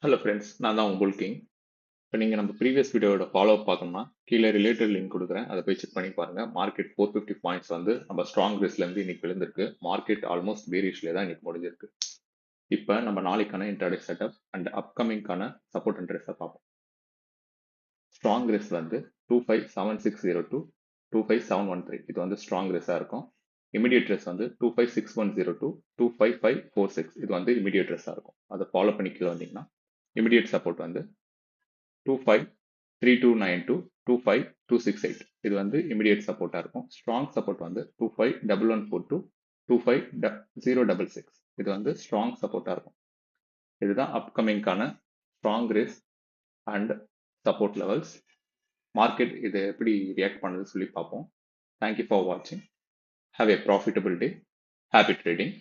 Hello friends, நான் தான் உங்கள் கிங். இப்போ நீங்கள் நம்ம ப்ரீவியஸ் வீடியோட ஃபாலோ அப் பார்க்கணும்னா கீழே ரிலேட்டட் லிங்க் கொடுக்குறேன். அதை போய் செக் பண்ணி பாருங்க. மார்க்கெட் 450 பாயிண்ட்ஸ் வந்து நம்ம ஸ்ட்ராங் இருந்து இன்னைக்கு விழுந்திருக்கு. மார்க்கெட் ஆல்மோஸ்ட் பேரிஷ்ல தான் இன்னைக்கு முடிஞ்சிருக்கு. இப்போ நம்ம நாளைக்கான இன்ட்ராடே செட்டப் அண்ட் அப்கமிங்கான சப்போர்ட் அண்ட் ரெஸ்ட்டை பார்ப்போம். ஸ்ட்ராங் ரிஸ்க் வந்து 257602 25713 இது வந்து ஸ்ட்ராங் ரிஸ்ஸாக இருக்கும். இமிடியேட் ரெஸ் வந்து 256102 25546 இது வந்து இமிடியேட் ரெஸ்ஸாக இருக்கும். அதை ஃபாலோ பண்ணி கீழே வந்தீங்கன்னா இமிடியேட் சப்போர்ட் வந்து 253292 25268 இது வந்து இமிடியேட் சப்போர்ட்டா இருக்கும். ஸ்ட்ராங் சப்போர்ட் வந்து 251142 25066 இது வந்து ஸ்ட்ராங் சப்போர்ட்டா இருக்கும். இதுதான் அப்கமிங்கான strong risk and support levels. Market இது எப்படி ரியாக்ட் பண்ணுது சொல்லி பார்ப்போம். தேங்க்யூ ஃபார் வாட்சிங். Have a profitable day. Happy trading.